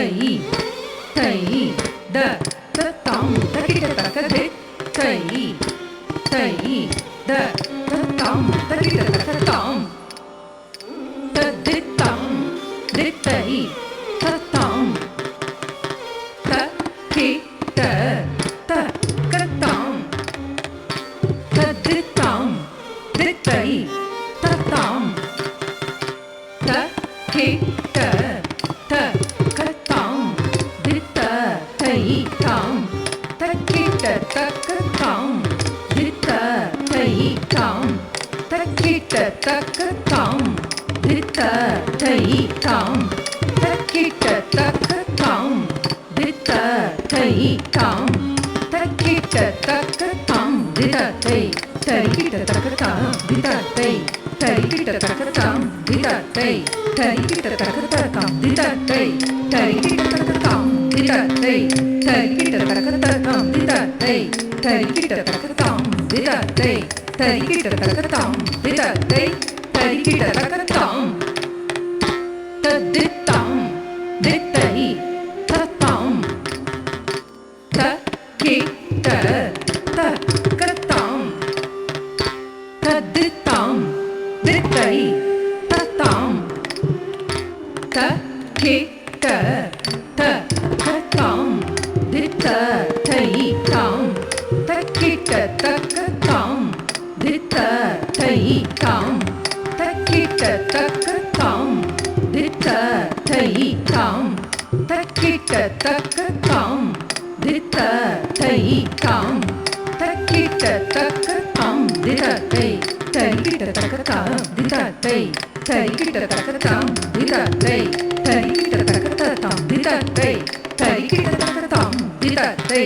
தை தை த த தாம் தகிட தக தே தை தை த த தாம் தகிட தக தாம் த தி தாம் தி தை த தாம் த கி ட த க தாம் த தி தாம் தி தை த தாம் த கி ட த க தாம் தி த தை தாம் த கி ட த க தாம் தி த தை தாம் த கி ட த க தாம் தி த தை தாம் த கி ட த க தாம் தி த தை தாம் த கி ட த க தாம் தி த தை தை கி ட த க தாம் தி த தை தை கி ட த க தாம் தி த தை தை கி ட த க தாம் தி த தை தை கி ட த க தாம் தி த தை தை கி ட த க தாம் தி த தை தை கி ட த க தாம் தி த தை தை கி ட த க தாம் தி த தை தை கி ட த க தாம் த தி தாம் தி தை த தாம் த கி ட த க தாம் த தி தாம் தி தை த தாம் த கி ட த க தாம் தி த தை தாம் த கி ட த க தாம் தி த தை தாம் த கி ட த க தாம் தி த தை தாம் த கி ட த க தாம் தி த தை தாம் த கி ட த க தாம் தி த தை தை கி ட த க தாம் தி த தை தை கி ட த க தாம் தி த தை தை கி ட த க தாம் தி த தை தை கி ட த க தாம் தி த தை தை கி ட த க தாம் தி த தை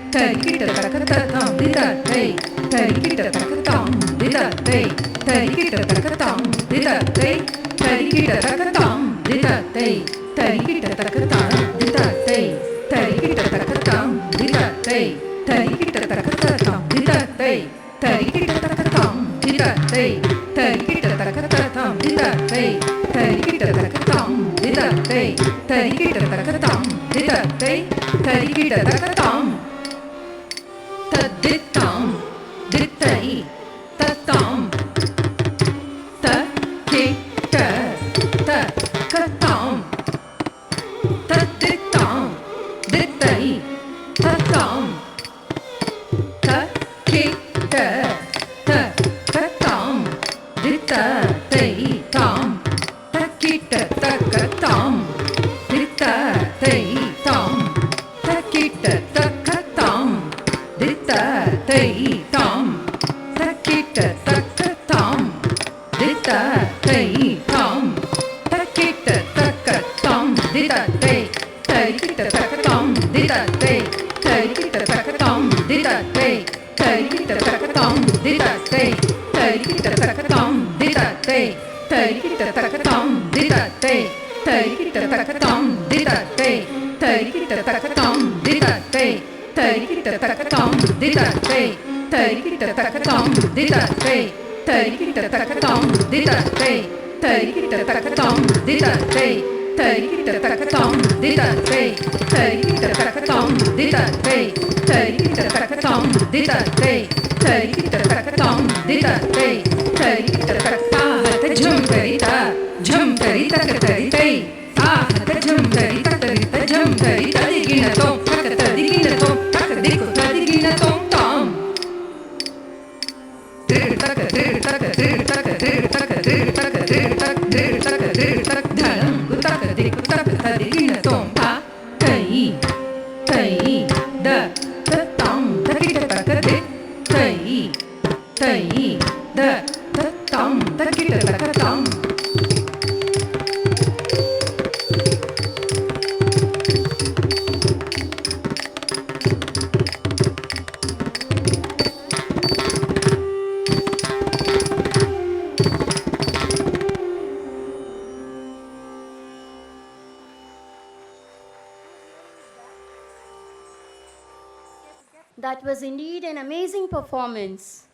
தை கி ட த க தாம் தி த தை தை கி ட த க தாம் தி த தை தை கி ட த க தாம் தி த தை தை கி ட த க தாம் தி த தை தை கி ட த க தாம் தி த தை தை கி ட த க தாம் தி த தை தை கி ட த க தாம் தி த தை தை கி ட த க தாம் தி த தை தை கி ட த க தாம் தி த தை தை கி ட த க தாம் தி த தை தை கி ட த க தாம் த தி தாம் தி தை த தாம் த கி ட த க தாம் த தி தாம் தி தை த தாம் த கி ட த க தாம் தி த தை தாம் த கி ட த க தாம் தி த தை தாம் த கி ட த க தாம் தி த தை தாம் த கி ட த க தாம் தி த தை தாம் த கி ட த க தாம் தி த தை தை கி ட த க தாம் தி த தை தை கி ட த க தாம் தி த தை தை கி ட த க தாம் தி த தை தை கி ட த க தாம் தி த தை தை கி ட த க தாம் தி த தை தை கி ட த க தாம் தி த தை தை கி ட த க தாம் தி த தை தை கி ட த க தாம் தி த தை தை கி ட த க தாம் தி த தை தை கி ட த க தாம் தி த தை தை கி ட த க தாம் தி த தை தை கி ட த க தாம் தி த தை தை கி ட த க தாம் தி த தை தை கி ட த க தாம் தி த தை தை கி ட த க தாம் தி த தை தை கி ட த க தாஹ த ஜம் கரி த ஜம் கரி த க தரி தை தாஹ த ஜம் கரி த கரி த ஜம் கரி த திகின தோம் த க த திகின தோம் த க திகு த திகின தோம் தாம் திரு த க திரு த க திரு த க திரு த க திரு த க திரு த க திரு த க திரு த க தலம் கு த க திகு த க த திகின தோம் தா தை தை த த தாம் த கி ட த க தி தை தை த த தாம் த கி ட த க தாம் That was indeed an amazing performance.